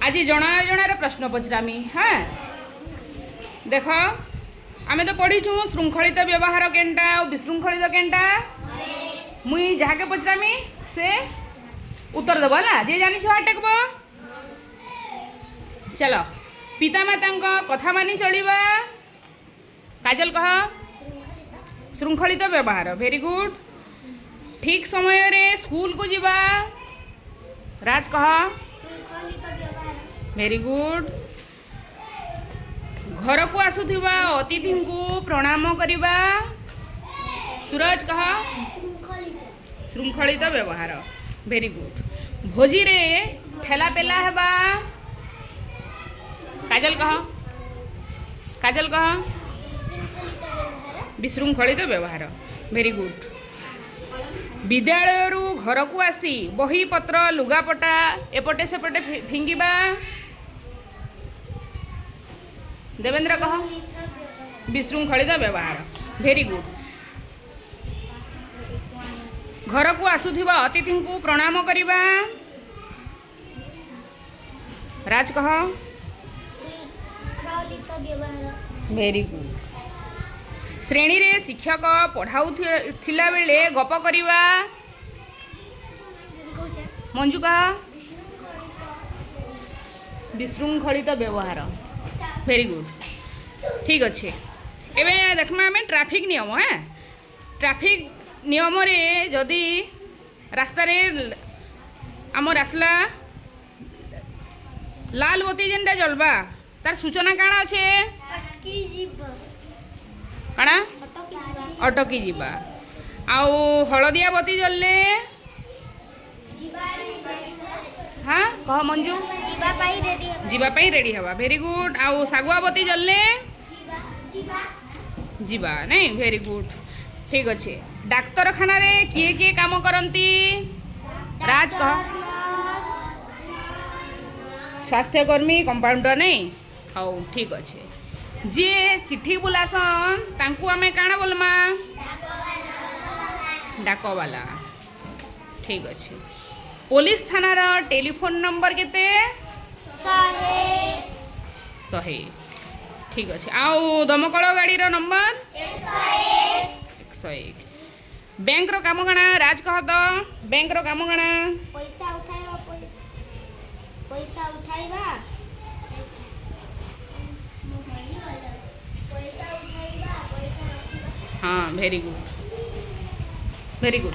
आज जना जणार प्रश्न पचरामी हाँ देख आमे तो पढ़ीचु श्रृंखलित व्यवहार केनटा और विशृंखलित केनटा मुई जहाँ के पचरामी से उत्तर देव है जे जानी टेकब चलो पितामाता कथा मानि चलिबा काजल कह श्रृंखलित व्यवहार वेरी गुड ठीक समय रे स्कूल को जीवा राज कह वेरी गुड घर को आसुथिबा अतिथि को प्रणाम करिबा सूरज कह श्रृंखलित व्यवहार वेरी गुड भोजी रे ठेला पेला हेबा काजल कह विशृंखलित व्यवहार वेरी गुड विद्यालय घर को आसी बही पत्र लुगापटा एपटे सेपटे फिंगिबा देवेंद्र कह विशृंखलित व्यवहार वेरी गुड घर को आसुथिबा अतिथि को प्रणाम करिबा राज कह वेरी गुड श्रेणी रे शिक्षक पढ़ाऊ थिला बेले गप करिबा मंजू कह विशृंखलित व्यवहार वेरी गुड ठीक अच्छे एबे देखमा आमे ट्रैफिक नियम है ट्रैफिक नियम रे जदि रास्ता रे आमर आसला लाल बत्ती जेनटा जलवा तार सूचना काଣା अच्छे काଣା अटकी जीवा आउ हलदिया बत्ती जलले हाँ कह मंजू जीवा पाई रेडी हवा वेरी गुड आउ सागुआ बत्ती जलले जीवा नहीं वेरी गुड ठीक अच्छे डाक्तरखाना रे किए किए काम करती राज कह स्वास्थ्यकर्मी कंपाउंडर नहीं हाँ ठीक अच्छे जी चिट्ठी बुलासन तांकु आमे काଣା बोलमा डाकवाला ठीक अच्छे पुलिस थानार टेलीफोन नंबर केते 100 ठीक अच्छे आउ दमकल गाड़ी रो नंबर 101 बैंक रो काम काଣା राज कह तो बैंक रो काम काଣା पैसा उठाइबा हाँ वेरी गुड